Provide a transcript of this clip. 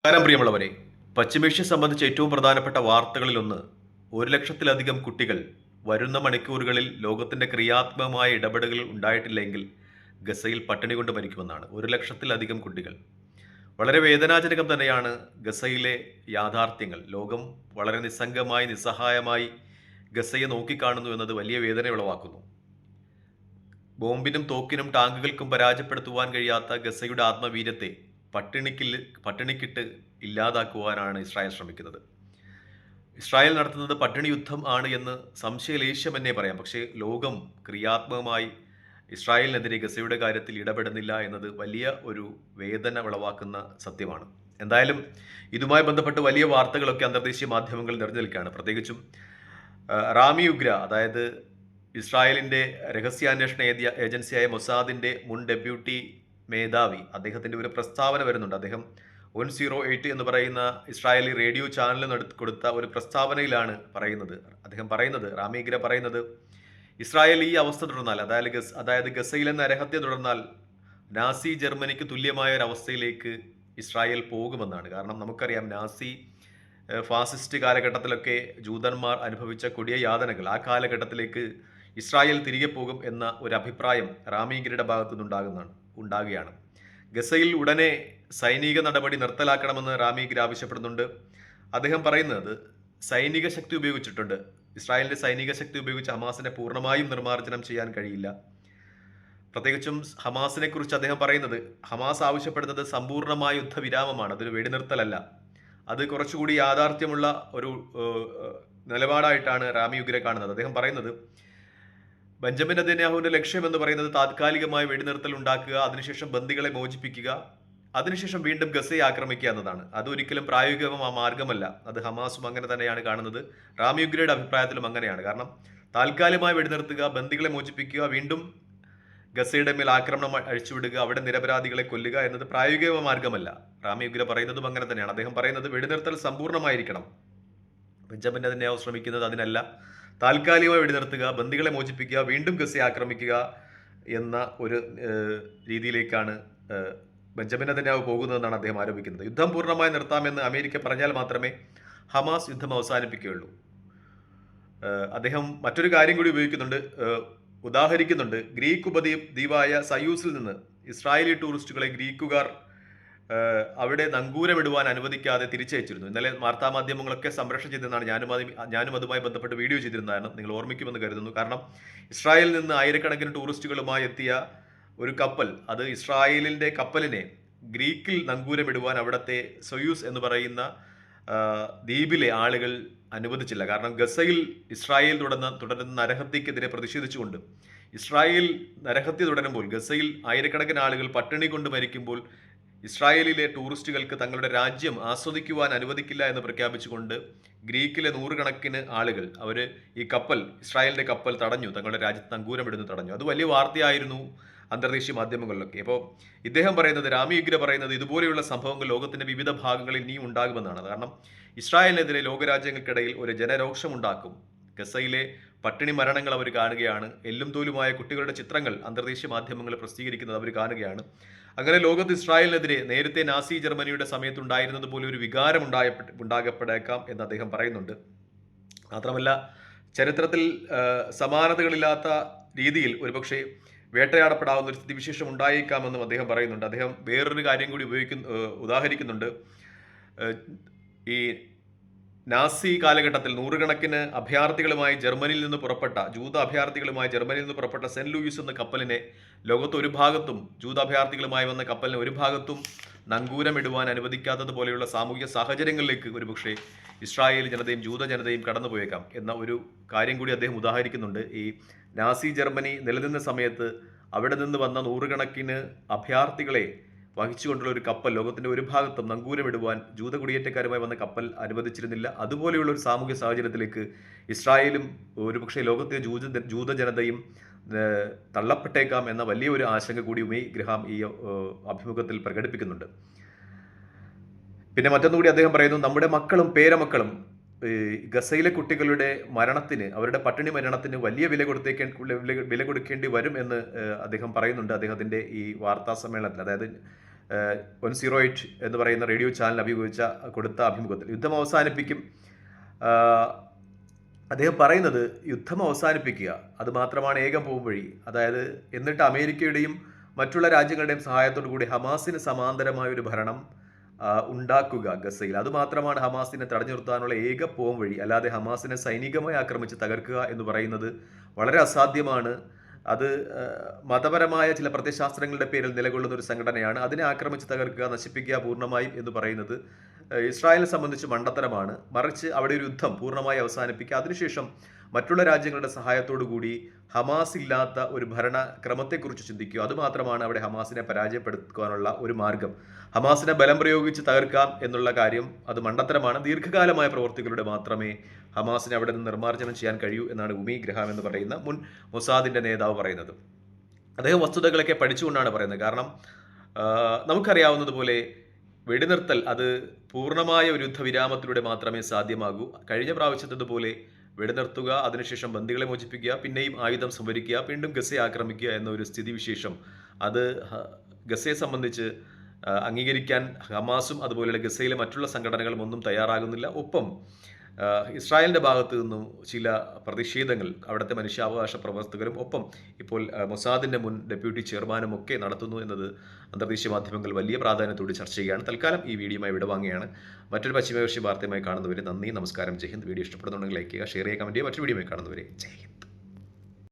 നമസ്കാരം പ്രിയമുള്ളവരെ, പശ്ചിമേഷ്യ സംബന്ധിച്ച് ഏറ്റവും പ്രധാനപ്പെട്ട വാർത്തകളിലൊന്ന് 1,00,000-ലധികം കുട്ടികൾ വരുന്ന മണിക്കൂറുകളിൽ ലോകത്തിന്റെ ക്രിയാത്മകമായ ഇടപെടലുകൾ ഉണ്ടായിട്ടില്ലെങ്കിൽ ഗസയിൽ പട്ടിണി കൊണ്ട് മരിക്കുമെന്നാണ്. 1,00,000-ലധികം കുട്ടികൾ. വളരെ വേദനാജനകം തന്നെയാണ് ഗസയിലെ യാഥാർത്ഥ്യങ്ങൾ. ലോകം വളരെ നിസ്സംഗമായി, നിസ്സഹായമായി ഗസയെ നോക്കിക്കാണുന്നു എന്നത് വലിയ വേദന ഉളവാക്കുന്നു. ബോംബിനും തോക്കിനും ടാങ്കുകൾക്കും പരാജയപ്പെടുത്തുവാൻ കഴിയാത്ത ഗസയുടെ ആത്മവീര്യത്തെ പട്ടിണിക്കിട്ട് ഇല്ലാതാക്കുവാനാണ് ഇസ്രായേൽ ശ്രമിക്കുന്നത്. ഇസ്രായേൽ നടത്തുന്നത് പട്ടിണി യുദ്ധം ആണ് എന്ന് സംശയലേശമെന്നേ പറയാം. പക്ഷേ ലോകം ക്രിയാത്മകമായി ഇസ്രായേലിനെതിരെ ഗസയുടെ കാര്യത്തിൽ ഇടപെടുന്നില്ല എന്നത് വലിയ ഒരു വേദന ഉളവാക്കുന്ന സത്യമാണ്. എന്തായാലും ഇതുമായി ബന്ധപ്പെട്ട് വലിയ വാർത്തകളൊക്കെ അന്തർദേശീയ മാധ്യമങ്ങൾ നിറഞ്ഞു നിൽക്കുകയാണ്. പ്രത്യേകിച്ചും റാമി ഉഗ്ര, അതായത് ഇസ്രായേലിന്റെ രഹസ്യാന്വേഷണ ഏജൻസിയായ മൊസാദിന്റെ മുൻ ഡെപ്യൂട്ടി മേധാവി, അദ്ദേഹത്തിന്റെ ഒരു പ്രസ്താവന വരുന്നുണ്ട്. അദ്ദേഹം 108 എന്ന് പറയുന്ന ഇസ്രായേലി റേഡിയോ ചാനലിന് കൊടുത്ത ഒരു പ്രസ്താവനയിലാണ് പറയുന്നത്, റാമിഗ്ര പറയുന്നത്, ഇസ്രായേൽ ഈ അവസ്ഥ തുടർന്നാൽ, അതായത് ഗസയിലെ നരഹത്യ തുടർന്നാൽ നാസി ജർമ്മനിക്ക് തുല്യമായ ഒരു അവസ്ഥയിലേക്ക് ഇസ്രായേൽ പോകുമെന്നാണ്. കാരണം നമുക്കറിയാം, നാസി ഫാസിസ്റ്റ് കാലഘട്ടത്തിലൊക്കെ ജൂതന്മാർ അനുഭവിച്ച കൊടിയ യാതനകൾ, ആ കാലഘട്ടത്തിലേക്ക് ഇസ്രായേൽ തിരികെ പോകും എന്ന ഒരു അഭിപ്രായം റാമിഗ്രയുടെ ഉണ്ടാകുകയാണ്. ഗസയിൽ ഉടനെ സൈനിക നടപടി നിർത്തലാക്കണമെന്ന് റാമിഗ്ര ആവശ്യപ്പെടുന്നുണ്ട്. അദ്ദേഹം പറയുന്നത്, സൈനിക ശക്തി ഉപയോഗിച്ചിട്ടുണ്ട്, ഇസ്രായേലിന്റെ സൈനിക ശക്തി ഉപയോഗിച്ച് ഹമാസിനെ പൂർണ്ണമായും നിർമ്മാർജ്ജനം ചെയ്യാൻ കഴിയില്ല. പ്രത്യേകിച്ചും ഹമാസിനെ കുറിച്ച് അദ്ദേഹം പറയുന്നത്, ഹമാസ് ആവശ്യപ്പെടുന്നത് സമ്പൂർണ്ണമായ യുദ്ധവിരാമമാണ്, അതൊരു വെടിനിർത്തലല്ല. അത് കുറച്ചുകൂടി യാഥാർത്ഥ്യമുള്ള ഒരു നിലപാടായിട്ടാണ് റാമി ഉഗ്ര കാണുന്നത്. അദ്ദേഹം പറയുന്നത്, ബെഞ്ചമിൻ നെതന്യാഹുവിന്റെ ലക്ഷ്യം എന്ന് പറയുന്നത് താത്കാലികമായ വെടിനിർത്തൽ ഉണ്ടാക്കുക, അതിനുശേഷം ബന്ദികളെ മോചിപ്പിക്കുക, അതിനുശേഷം വീണ്ടും ഗസയെ ആക്രമിക്കുക എന്നതാണ്. അതൊരിക്കലും പ്രായോഗികമായ മാർഗമല്ല. അത് ഹമാസും അങ്ങനെ തന്നെയാണ് കാണുന്നത്. റാമി ഉഗ്രയുടെ അഭിപ്രായത്തിലും അങ്ങനെയാണ്. കാരണം താൽക്കാലികമായി വെടിനിർത്തുക, ബന്ദികളെ മോചിപ്പിക്കുക, വീണ്ടും ഗസയുടെ മേൽ ആക്രമണം അഴിച്ചുവിടുക, അവിടെ നിരപരാധികളെ കൊല്ലുക എന്നത് പ്രായോഗിക മാർഗമല്ല. റാമി ഉഗ്ര പറയുന്നതും അങ്ങനെ തന്നെയാണ്. അദ്ദേഹം പറയുന്നത്, വെടിനിർത്തൽ സമ്പൂർണ്ണമായിരിക്കണം. ബെഞ്ചമിൻ നെതന്യാഹു ശ്രമിക്കുന്നത് അതിനല്ല. താൽക്കാലികമായി വെടിനിർത്തുക, ബന്ദികളെ മോചിപ്പിക്കുക, വീണ്ടും ഗസയെ ആക്രമിക്കുക എന്ന ഒരു രീതിയിലേക്കാണ് ബെഞ്ചമിൻ നെതന്യാഹു പോകുന്നതെന്നാണ് അദ്ദേഹം ആരോപിക്കുന്നത്. യുദ്ധം പൂർണ്ണമായി നിർത്താമെന്ന് അമേരിക്ക പറഞ്ഞാൽ മാത്രമേ ഹമാസ് യുദ്ധം അവസാനിപ്പിക്കുകയുള്ളൂ. അദ്ദേഹം മറ്റൊരു കാര്യം കൂടി ഉദാഹരിക്കുന്നുണ്ട്. ഗ്രീക്ക് ഉപദ്വീപായ സയൂസിൽ നിന്ന് ഇസ്രായേലി ടൂറിസ്റ്റുകളെ ഗ്രീക്കുകാർ അവിടെ നങ്കൂരമിടുവാൻ അനുവദിക്കാതെ തിരിച്ചയച്ചിരുന്നു. ഇന്നലെ വാർത്താമാധ്യമങ്ങളൊക്കെ സംപ്രേഷണം ചെയ്തതെന്നാണ്. ഞാനും അതുമായി ബന്ധപ്പെട്ട് വീഡിയോ ചെയ്തിരുന്നതാണ്, നിങ്ങൾ ഓർമ്മിക്കുമെന്ന് കരുതുന്നു. കാരണം ഇസ്രായേലിൽ നിന്ന് ആയിരക്കണക്കിന് ടൂറിസ്റ്റുകളുമായി എത്തിയ ഒരു കപ്പൽ, അത് ഇസ്രായേലിന്റെ കപ്പലിനെ ഗ്രീക്കിൽ നങ്കൂരമിടുവാൻ അവിടുത്തെ സൊയൂസ് എന്ന് പറയുന്ന ദ്വീപിലെ ആളുകൾ അനുവദിച്ചില്ല. കാരണം ഗസയിൽ ഇസ്രായേൽ തുടരുന്ന നരഹത്യക്കെതിരെ പ്രതിഷേധിച്ചുകൊണ്ട്, ഇസ്രായേൽ നരഹത്യ തുടരുമ്പോൾ ഗസയിൽ ആയിരക്കണക്കിന് ആളുകൾ പട്ടിണി കൊണ്ട് മരിക്കുമ്പോൾ ഇസ്രായേലിലെ ടൂറിസ്റ്റുകൾക്ക് തങ്ങളുടെ രാജ്യം ആസ്വദിക്കുവാൻ അനുവദിക്കില്ല എന്ന് പ്രഖ്യാപിച്ചുകൊണ്ട് ഗ്രീക്കിലെ നൂറുകണക്കിന് ആളുകൾ ഇസ്രായേലിന്റെ കപ്പൽ തടഞ്ഞു, തങ്ങളുടെ രാജ്യത്ത് നങ്കൂരമിടുന്നു തടഞ്ഞു. അത് വലിയ വാർത്തയായിരുന്നു അന്തർദേശീയ മാധ്യമങ്ങളിലൊക്കെ. അപ്പോൾ റാമി ഉഗ്ര പറയുന്നത്, ഇതുപോലെയുള്ള സംഭവങ്ങൾ ലോകത്തിന്റെ വിവിധ ഭാഗങ്ങളിൽ ഇനിയും ഉണ്ടാകുമെന്നാണ്. കാരണം ഇസ്രായേലിനെതിരെ ലോകരാജ്യങ്ങൾക്കിടയിൽ ഒരു ജനരോക്ഷമുണ്ടാക്കും. ഗസയിലെ പട്ടിണി മരണങ്ങൾ അവർ കാണുകയാണ്. എല്ലും തോലുമായ കുട്ടികളുടെ ചിത്രങ്ങൾ അന്തർദേശീയ മാധ്യമങ്ങൾ പ്രസിദ്ധീകരിക്കുന്നത് അവർ കാണുകയാണ്. അങ്ങനെ ലോകത്ത് ഇസ്രായേലിനെതിരെ നേരത്തെ നാസി ജർമ്മനിയുടെ സമയത്തുണ്ടായിരുന്നത് പോലെ ഒരു വികാരം ഉണ്ടാകപ്പെടേക്കാം എന്ന് അദ്ദേഹം പറയുന്നുണ്ട്. മാത്രമല്ല, ചരിത്രത്തിൽ സമാനതകളില്ലാത്ത രീതിയിൽ ഒരുപക്ഷെ വേട്ടയാടപ്പെടാവുന്ന ഒരു സ്ഥിതിവിശേഷം ഉണ്ടായേക്കാമെന്നും അദ്ദേഹം പറയുന്നുണ്ട്. അദ്ദേഹം വേറൊരു കാര്യം കൂടി ഉദാഹരിക്കുന്നുണ്ട്. ഈ നാസി കാലഘട്ടത്തിൽ നൂറുകണക്കിന് ജൂത അഭയാർത്ഥികളുമായി ജർമ്മനിയിൽ നിന്ന് പുറപ്പെട്ട സെന്റ് ലൂയിസ് എന്ന കപ്പലിനെ ലോകത്ത് ഒരു ഭാഗത്തും, ജൂത അഭയാർത്ഥികളുമായി വന്ന കപ്പലിനെ ഒരു ഭാഗത്തും നങ്കൂരമിടുവാൻ അനുവദിക്കാത്തതുപോലെയുള്ള സാമൂഹിക സാഹചര്യങ്ങളിലേക്ക് ഒരുപക്ഷെ ഇസ്രായേൽ ജനതയും ജൂത ജനതയും കടന്നുപോയേക്കാം എന്ന ഒരു കാര്യം കൂടി അദ്ദേഹം ഉദാഹരിക്കുന്നുണ്ട്. ഈ നാസി ജർമ്മനി നിലനിന്ന സമയത്ത് അവിടെ നിന്ന് വന്ന നൂറുകണക്കിന് അഭയാർത്ഥികളെ വഹിച്ചുകൊണ്ടുള്ള ഒരു കപ്പൽ ലോകത്തിന്റെ ഒരു ഭാഗത്തും നങ്കൂരമിടുവാൻ ജൂത കുടിയേറ്റക്കാരുമായി വന്ന കപ്പൽ അനുവദിച്ചിരുന്നില്ല. അതുപോലെയുള്ള ഒരു സാമൂഹ്യ സാഹചര്യത്തിലേക്ക് ഇസ്രായേലും ഒരുപക്ഷെ ലോകത്തെ ജൂത ജനതയും തള്ളപ്പെട്ടേക്കാം എന്ന വലിയൊരു ആശങ്ക കൂടി ഉമേയ് ഗ്രഹാം ഈ അഭിമുഖത്തിൽ പ്രകടിപ്പിക്കുന്നുണ്ട്. പിന്നെ മറ്റൊന്നുകൂടി അദ്ദേഹം പറയുന്നു, നമ്മുടെ മക്കളും പേരമക്കളും ഗസയിലെ കുട്ടികളുടെ മരണത്തിന്, അവരുടെ പട്ടിണി മരണത്തിന് വലിയ വില കൊടുക്കേണ്ടി വരും എന്ന് അദ്ദേഹം പറയുന്നുണ്ട് അദ്ദേഹത്തിന്റെ ഈ വാർത്താ സമ്മേളനത്തിൽ. അതായത് 108 എന്ന് പറയുന്ന റേഡിയോ ചാനൽ കൊടുത്ത അഭിമുഖത്തിൽ യുദ്ധം അവസാനിപ്പിക്കും. അദ്ദേഹം പറയുന്നത് യുദ്ധം അവസാനിപ്പിക്കുക, അത് മാത്രമാണ് ഏകം പോം വഴി. അതായത് എന്നിട്ട് അമേരിക്കയുടെയും മറ്റുള്ള രാജ്യങ്ങളുടെയും സഹായത്തോടു കൂടി ഹമാസിന് സമാന്തരമായ ഒരു ഭരണം ഉണ്ടാക്കുക ഗസയിൽ. അതുമാത്രമാണ് ഹമാസിനെ തടഞ്ഞു നിർത്താനുള്ള ഏക പോം വഴി. അല്ലാതെ ഹമാസിനെ സൈനികമായി ആക്രമിച്ച് തകർക്കുക എന്ന് പറയുന്നത് വളരെ അസാധ്യമാണ്. അത് മതപരമായ ചില പ്രത്യയശാസ്ത്രങ്ങളുടെ പേരിൽ നിലകൊള്ളുന്ന ഒരു സംഘടനയാണ്. അതിനെ ആക്രമിച്ച് തകർക്കുക, നശിപ്പിക്കുക പൂർണ്ണമായും എന്ന് പറയുന്നത് ഇസ്രായേലിനെ സംബന്ധിച്ച് മണ്ടത്തരമാണ്. മറിച്ച് അവിടെ ഒരു യുദ്ധം പൂർണ്ണമായി അവസാനിപ്പിക്കുക, അതിനുശേഷം മറ്റുള്ള രാജ്യങ്ങളുടെ സഹായത്തോടു കൂടി ഹമാസ് ഇല്ലാത്ത ഒരു ഭരണക്രമത്തെക്കുറിച്ച് ചിന്തിക്കുക. അതുമാത്രമാണ് അവിടെ ഹമാസിനെ പരാജയപ്പെടുത്തുവാനുള്ള ഒരു മാർഗം. ഹമാസിനെ ബലം പ്രയോഗിച്ച് തകർക്കാം എന്നുള്ള കാര്യം അത് മണ്ടത്തരമാണ്. ദീർഘകാലമായ പ്രവർത്തികളുടെ മാത്രമേ ഹമാസിനെ അവിടെ നിന്ന് നിർമ്മാർജ്ജനം ചെയ്യാൻ കഴിയൂ എന്നാണ് ഉമി ഗ്രഹാം എന്ന് പറയുന്ന മുൻ മൊസാദിൻ്റെ നേതാവ് പറയുന്നത്. അദ്ദേഹം വസ്തുതകളൊക്കെ പഠിച്ചുകൊണ്ടാണ് പറയുന്നത്. കാരണം നമുക്കറിയാവുന്നതുപോലെ വെടിനിർത്തൽ അത് പൂർണ്ണമായ ഒരു യുദ്ധവിരാമത്തിലൂടെ മാത്രമേ സാധ്യമാകൂ. കഴിഞ്ഞ പ്രാവശ്യത്തതുപോലെ വെടിനിർത്തുക, അതിനുശേഷം ബന്ദികളെ മോചിപ്പിക്കുക, പിന്നെയും ആയുധം സംഭരിക്കുക, വീണ്ടും ഗസയെ ആക്രമിക്കുക എന്ന ഒരു സ്ഥിതിവിശേഷം അത് ഗസയെ സംബന്ധിച്ച് അംഗീകരിക്കാൻ ഹമാസും അതുപോലെ ഗസയിലെ മറ്റുള്ള സംഘടനകളും ഒന്നും തയ്യാറാകുന്നില്ല. ഒപ്പം ഇസ്രായേലിൻ്റെ ഭാഗത്തു നിന്നും ചില പ്രതിഷേധങ്ങൾ അവിടുത്തെ മനുഷ്യാവകാശ പ്രവർത്തകരും ഒപ്പം ഇപ്പോൾ മൊസാദിൻ്റെ മുൻ ഡെപ്യൂട്ടി ചെയർമാനും ഒക്കെ നടത്തുന്നു എന്നത് അന്തർദേശീയ മാധ്യമങ്ങൾ വലിയ പ്രാധാന്യത്തോട് ചർച്ച ചെയ്യുകയാണ്. തൽക്കാലം ഈ വീഡിയോയുമായി വിടവാങ്ങുകയാണ്. മറ്റൊരു പശ്ചിമേഷ്യ വാർത്തയുമായി കാണുന്നവരെ നന്ദി, നമസ്കാരം, ജയ് ഹിന്ദ്. വീഡിയോ ഇഷ്ടപ്പെടുന്നുണ്ടെങ്കിൽ ലൈക്ക് ചെയ്യുക, ഷെയർ ചെയ്യുക, കമൻറ്റ് ചെയ്യുക. മറ്റൊരു വീഡിയോയുമായി കാണുന്നവരെ ജയ് ഹിന്ദ്.